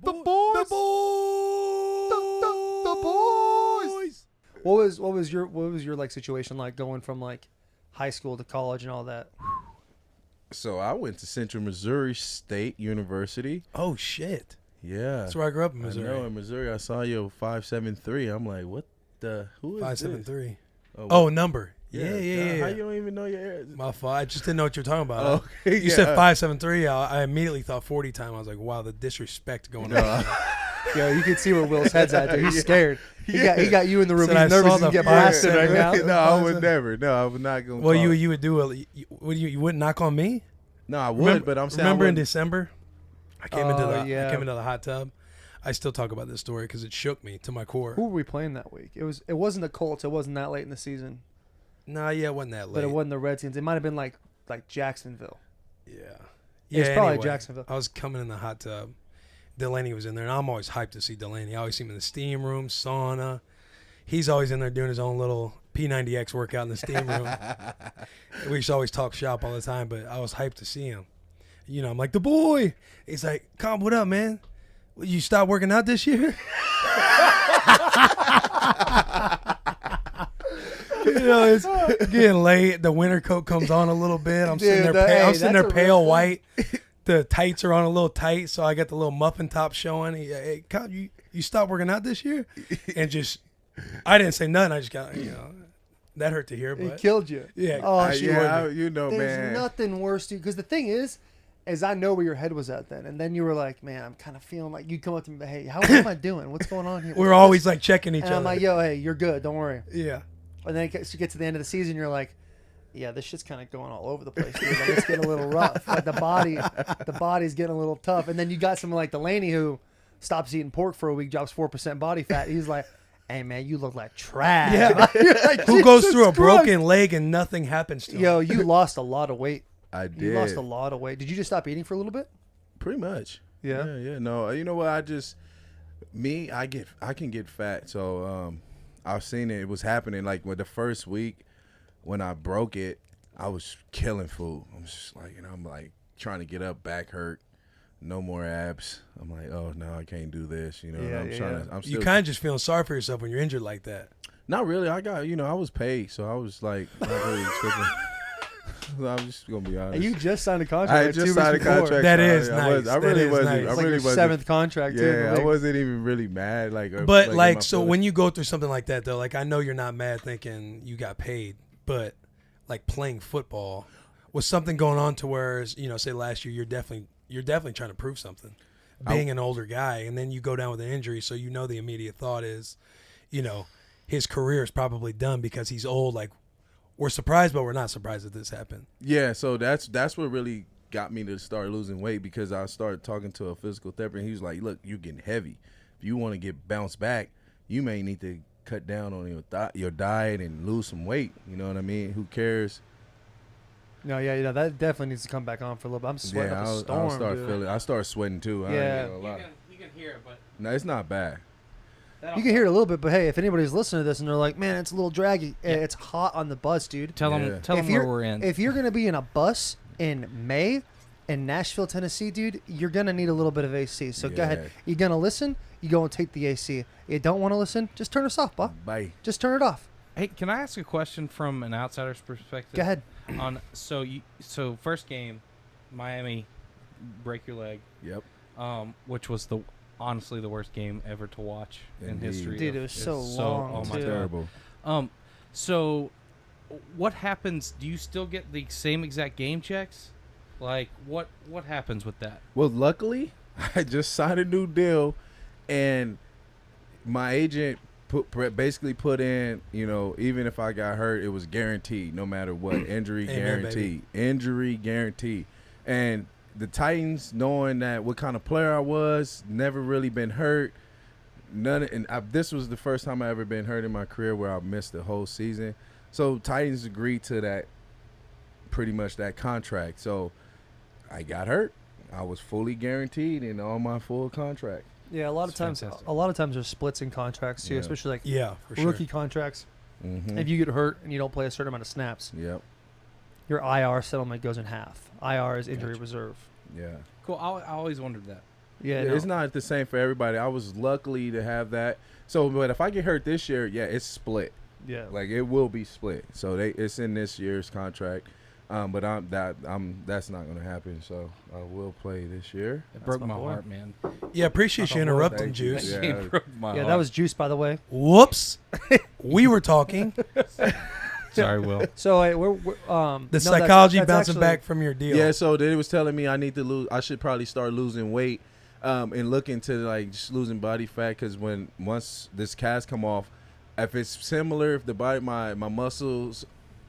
boys. What was your like situation like going from like high school to college and all that? So I went to Central Missouri State University. Oh shit! Yeah, that's where I grew up in Missouri. I know in Missouri. I saw your 573. I'm like, what the? Who is 573? Oh, number. Yeah. How you don't even know your area? My fault. I just didn't know what you're talking about. Okay, you said 573. I immediately thought 40 time. I was like, wow, the disrespect going on. Yo, you can see where Will's head's at. Dude. He's scared. He got you in the room. Said He's nervous to get blasted right now. No, I would never. No, I would not go. Well, you would do it. You wouldn't knock on me? No, I would. But I'm saying. Remember in December, I came into the hot tub. I still talk about this story because it shook me to my core. Who were we playing that week? It wasn't the Colts. It wasn't that late in the season. Nah, yeah, it wasn't that late. But it wasn't the Redskins. It might have been like Jacksonville. Yeah. It's probably Jacksonville. I was coming in the hot tub. Delanie was in there, and I'm always hyped to see Delanie. I always see him in the steam room, sauna. He's always in there doing his own little P90X workout in the steam room. We used to always talk shop all the time, but I was hyped to see him. You know, I'm like, the boy. He's like, Cobb, what up, man? You stop working out this year? You know, it's getting late. The winter coat comes on a little bit. I'm sitting there pale white. The tights are on a little tight, so I got the little muffin top showing. Hey, Cobb, you stopped working out this year? And just, I didn't say nothing. I just got, that hurt to hear. But it killed you. Yeah. Oh, man. There's nothing worse, dude. Because the thing is I know where your head was at then. And then you were like, man, I'm kind of feeling like you'd come up to me, hey, how am I doing? What's going on here? We're always like checking each other. I'm like, yo, hey, you're good. Don't worry. Yeah. And then you get to the end of the season, you're like, yeah, this shit's kind of going all over the place, dude. Like, it's getting a little rough. Like the body's getting a little tough. And then you got someone like Delanie who stops eating pork for a week, drops 4% body fat. He's like, hey, man, you look like trash. Yeah. Like, who goes through a broken leg and nothing happens to him? Yo, you lost a lot of weight. I did. You lost a lot of weight. Did you just stop eating for a little bit? Pretty much. Yeah. Yeah. No, you know what? I can get fat. So I've seen it. It was happening like with the first week when I broke it. I was killing food. I'm just like, I'm like trying to get up, back hurt, no more abs. I'm like, oh no, I can't do this. I'm still, you kind of just feeling sorry for yourself when you're injured like that. Not really. I got, I was paid, so I was like, not really tripping. I'm just gonna be honest. And you just signed a contract. I just signed a contract. That is nice. I really wasn't. Nice. I really wasn't. 7th contract. Yeah, I wasn't even really mad. But so when you go through something like that, though, like I know you're not mad thinking you got paid, but like playing football was something going on to where, say last year you're definitely trying to prove something, being an older guy, and then you go down with an injury, so the immediate thought is, his career is probably done because he's old. Like, we're surprised, but we're not surprised that this happened. Yeah, so that's what really got me to start losing weight, because I started talking to a physical therapist, and he was like, look, you're getting heavy. If you want to get bounced back, you may need to cut down on your diet and lose some weight. You know what I mean? Who cares? No, yeah, that definitely needs to come back on for a little bit. I'm sweating up a storm, I start sweating too. Yeah. You can hear it, but no, it's not bad. You can hear it a little bit, but hey, if anybody's listening to this and they're like, man, it's a little draggy, it's hot on the bus, dude. Tell them where we're in. If you're going to be in a bus in May in Nashville, Tennessee, dude, you're going to need a little bit of AC. So go ahead. You're going to listen, you go and take the AC. You don't want to listen, just turn us off, Bob. Bye. Just turn it off. Hey, can I ask a question from an outsider's perspective? Go ahead. So first game, Miami, break your leg. Yep. Which was honestly the worst game ever to watch in history. Dude, it was so long. Oh my God. Terrible. So what happens? Do you still get the same exact game checks? Like what happens with that? Well, luckily, I just signed a new deal, and my agent basically put in, even if I got hurt, it was guaranteed, no matter what. Injury guaranteed. Injury guaranteed. And the Titans, knowing that what kind of player I was, never really been hurt. This was the first time I ever been hurt in my career where I missed the whole season. So Titans agreed to that, pretty much that contract. So I got hurt. I was fully guaranteed in all my full contract. Yeah, a lot of times there's splits in contracts too, especially like rookie contracts. Mm-hmm. If you get hurt and you don't play a certain amount of snaps, yep, your IR settlement goes in half. IR is injury reserve. Yeah. Cool. I always wondered that. Yeah, It's no. not the same for everybody. I was lucky to have that. So, but if I get hurt this year, yeah, it's split. Yeah. Like it will be split. So it's in this year's contract. But that's not going to happen. So I will play this year. It broke my my boy. heart, man. Yeah, appreciate you interrupting, Thank you. Juice. Yeah. It broke my Yeah, heart. that was Juice, by the way. Whoops. We were talking. Sorry, Will. So we're The no, that's psychology bouncing actually- back from your deal. Yeah, so they was telling me I need to lose. I should probably start losing weight, and look into like just losing body fat. Because once this cast come off, if it's similar, if the body my muscles,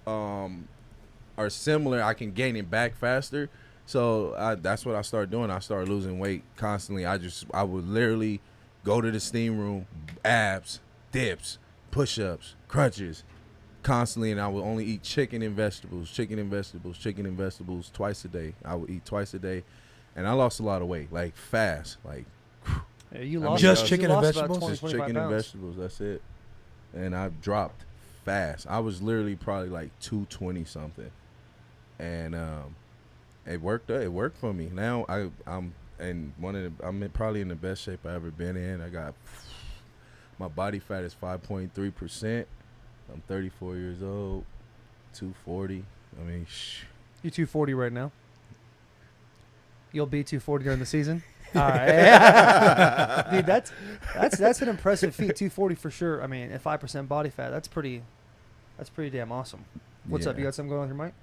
are similar, I can gain it back faster. So that's what I started doing. I started losing weight constantly. I would literally go to the steam room, abs, dips, push-ups, crunches, constantly, and I would only eat chicken and vegetables twice a day. I would eat twice a day, and I lost a lot of weight, like fast, like Yeah, you I lost mean, just you chicken and lost about vegetables? 20, just 25 chicken and pounds. vegetables. That's it, and I dropped fast. I was literally probably like 220 something, and it worked. It worked for me. Now I'm probably in the best shape I ever been in. I got my body fat is 5.3%. I'm 34 years old, 240. I mean, You 240 right now. You'll be 240 during the season. All right, dude. That's an impressive feat. 240 for sure. I mean, at 5% body fat, that's pretty damn awesome. What's up? yeah. You got something going on with your mic?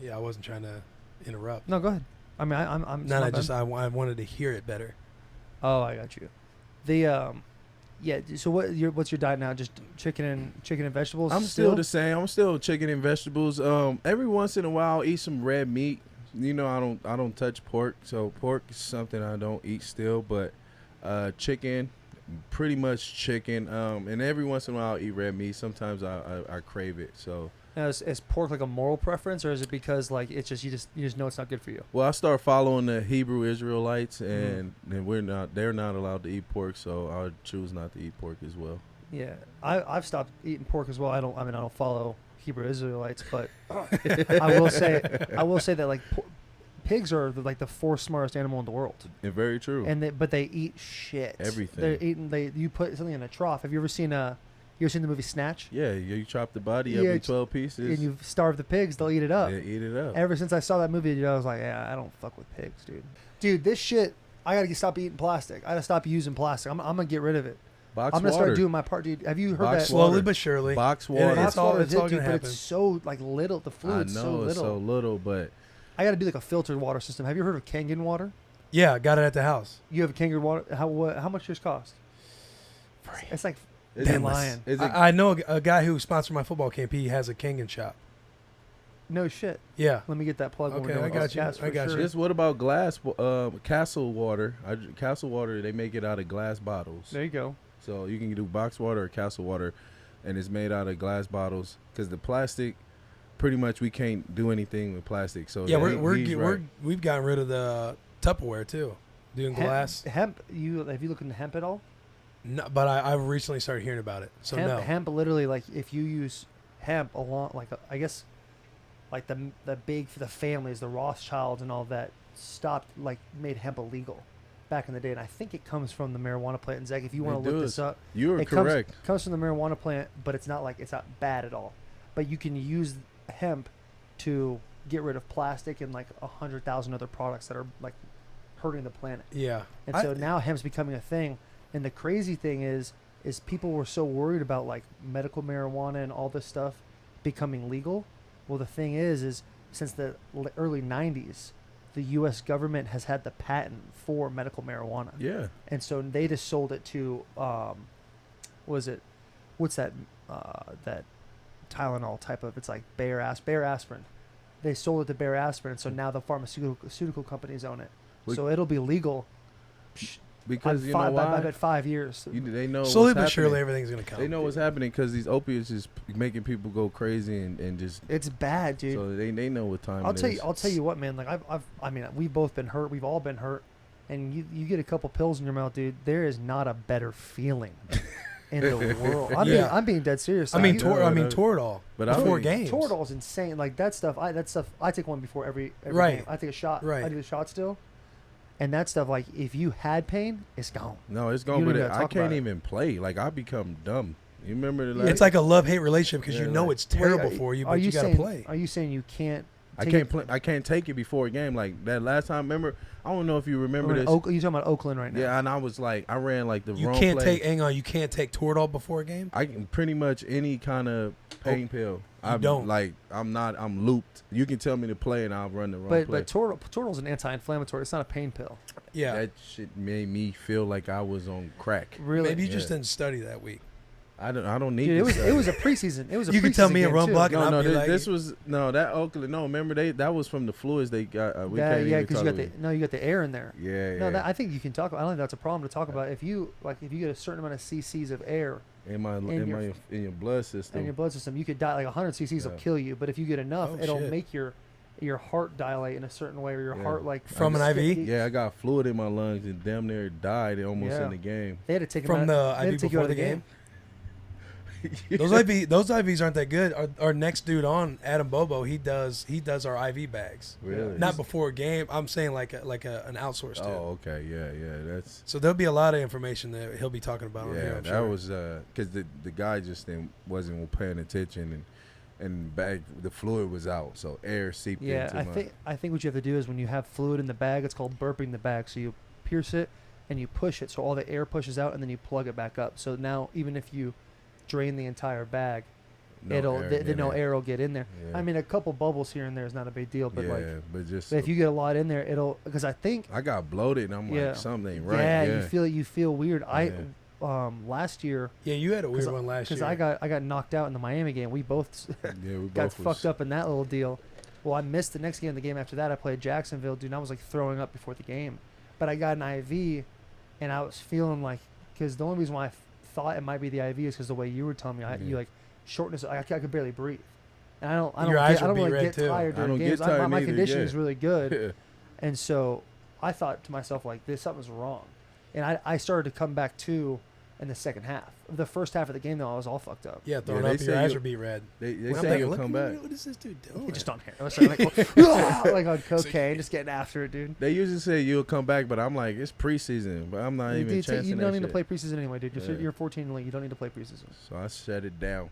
Yeah, I wasn't trying to interrupt. No, go ahead. I mean, I'm. it's No, not bad. I wanted to hear it better. Oh, I got you. The yeah. So what's your diet now? Just chicken and vegetables. I'm still the same. I'm still chicken and vegetables. Every once in a while, I'll eat some red meat. You know, I don't touch pork, so pork is something I don't eat still. But chicken, pretty much chicken. And every once in a while, I'll eat red meat. Sometimes I crave it. So. Now, is pork like a moral preference, or is it because like it's just you just know it's not good for you? Well, I start following the Hebrew Israelites, and they're not allowed to eat pork, so I choose not to eat pork as well. Yeah, I've stopped eating pork as well. I don't follow Hebrew Israelites, but I will say that like pigs are like the fourth smartest animal in the world, And very true. and but they eat shit. Everything. They're eating. You put something in a trough. Have you ever seen the movie Snatch? Yeah, you chop the body up Yeah, in 12 pieces. And you starve the pigs, they'll eat it up. They eat it up. Ever since I saw that movie, dude, I was like, yeah, I don't fuck with pigs, dude. Dude, this shit, I gotta stop eating plastic. I gotta stop using plastic. I'm gonna get rid of it. Box I'm gonna water. start doing my part, dude. Have you heard Box that? Slowly water. but surely. Box Yeah, water. it's all- water it's is it, all dude, gonna but happen. it's so like little. The I fluid's know so little. it's so little, but I gotta do like a filtered water system. Have you heard of Kangen water? Yeah, I got it at the house. You have a Kangen water. How much yours cost? Free. It's like is damn it, lying. is it, I know a guy who sponsored my football camp. He has a Kangen shop. No shit. Yeah. Let me get that plug. when we're Okay, doing I got this you. cast I for got sure. you. Just what about glass? Castle water. Castle water. They make it out of glass bottles. There you go. So you can do box water or castle water, and it's made out of glass bottles. Because the plastic, pretty much we can't do anything with plastic. So Yeah, he's right. we've gotten rid of the Tupperware too, doing glass. Hemp. Have you looked into hemp at all? No, but I've recently started hearing about it. So no. Hemp literally, like if you use hemp along, like I guess, like the big for the families, the Rothschilds and all that stopped, like made hemp illegal back in the day, and I think it comes from the marijuana plant. And Zach, if you want to look this up, You are it correct. comes from the marijuana plant, but it's not bad at all. But you can use hemp to get rid of plastic and like 100,000 other products that are like hurting the planet. Yeah. And so now hemp's becoming a thing. And the crazy thing is people were so worried about like medical marijuana and all this stuff becoming legal. Well, the thing is since the early 90s, the U.S. government has had the patent for medical marijuana. Yeah. And so they just sold it to, what's that Tylenol type of, it's like Bayer aspirin. They sold it to Bayer aspirin. So now the pharmaceutical companies own it. So it'll be legal. Because you know why? I bet 5 years. They know Slowly what's but surely happening. everything's gonna come. They know what's happening because these opiates is making people go crazy and just. It's bad, dude. So they know what time I'll it tell is. you. I'll tell you what, man. Like I mean, we've both been hurt. We've all been hurt. And you get a couple pills in your mouth, dude. There is not a better feeling in the world. I'm being dead serious. I mean, Like, Toradol. But before I mean, games. Toradol's insane. Like that stuff. I take one before every Right. game. I take a shot. Right. I do the shot still. And that stuff, like, if you had pain, it's gone. No, it's You gone, don't but even gotta I talk can't about it. even play. Like, I become dumb. You remember the last? It's like a love-hate relationship because Yeah, you know like- it's terrible Wait, for you, are but you got to saying, play. Are you saying you can't? I take can't it- play. I can't take it before a game. Like that last time. Remember? I don't know if you remember You're this. talking about Oakland right now. Yeah, and I was like, I ran like the You wrong can't play. hang on. You can't take Toradol before a game. I can pretty much any kind of pain pill. I don't. Like, I'm looped. You can tell me to play and I'll run the wrong play. But Toradol's an anti-inflammatory. It's not a pain pill. Yeah, That shit made me feel like I was on crack. Really? maybe you just Yeah. didn't study that week. I don't need. Dude, this it was a preseason. It was a You preseason could tell me a game, run too. block and No, I'll no, be like, this was that Oakland. No, remember that was from the fluids they got. We can't Yeah, even because talk you got about. you got the air in there. Yeah, No, yeah. I think you can talk. I don't think that's a problem to talk about. If you get a certain amount of cc's of air in your blood system. in your blood system, you could die. Like 100 cc's will Yeah. kill you. But if you get enough, Oh, it'll shit. make your heart dilate in a certain way, or your Yeah. heart like From an IV? Yeah, I got fluid in my lungs and damn near died almost Yeah. in the game. They had to take him From out, the they had to IV take you out before of the game. Yeah. Those IVs aren't that good. Our next dude on, Adam Bobo, he does our IV bags. Really? Not before a game. I'm saying like an outsourced dude. Oh, okay, yeah. That's So there'll be a lot of information that he'll be talking about on here. yeah. I'm That sure. was because the guy just wasn't paying attention and the fluid was out, so air seeped Yeah, into I think what you have to do is when you have fluid in the bag, it's called burping the bag. So you pierce it and you push it, so all the air pushes out, and then you plug it back up. So now even if you drain the entire bag, no air will get in there. Yeah. I mean, a couple bubbles here and there is not a big deal, but but just if you get a lot in there, it'll because I think I got bloated and I'm Yeah. like something ain't right. yeah, you feel weird. Yeah. Last year Yeah, you had a weird 'cause one last year. because I got knocked out in the Miami game. We both yeah, we got both was- fucked up in that little deal. Well, I missed the next game. The game after that, I played Jacksonville, dude. And I was like throwing up before the game, but I got an IV, and I was feeling like because the only reason why I thought it might be the IV is because the way you were telling me, you like shortness. I could barely breathe, and I don't Your eyes I would don't be really red, get too. tired I during don't games. get tired My neither, condition yeah. is really good, Yeah. and so I thought to myself like something's wrong, and I started to come back too in the second half. The first half of the game though, I was all fucked up. yeah, throwing they up, your say eyes you- would be red. They When I'm say back, you'll look come at back. What is this dude doing? Just on here. I was like on cocaine, just getting after it, dude. They usually say you'll come back, but I'm like, it's preseason, but I'm not even Dude, chancing you that don't need to shit. play preseason anyway, dude. Yeah. You're 14 in the league. You don't need to play preseason. So I shut it down.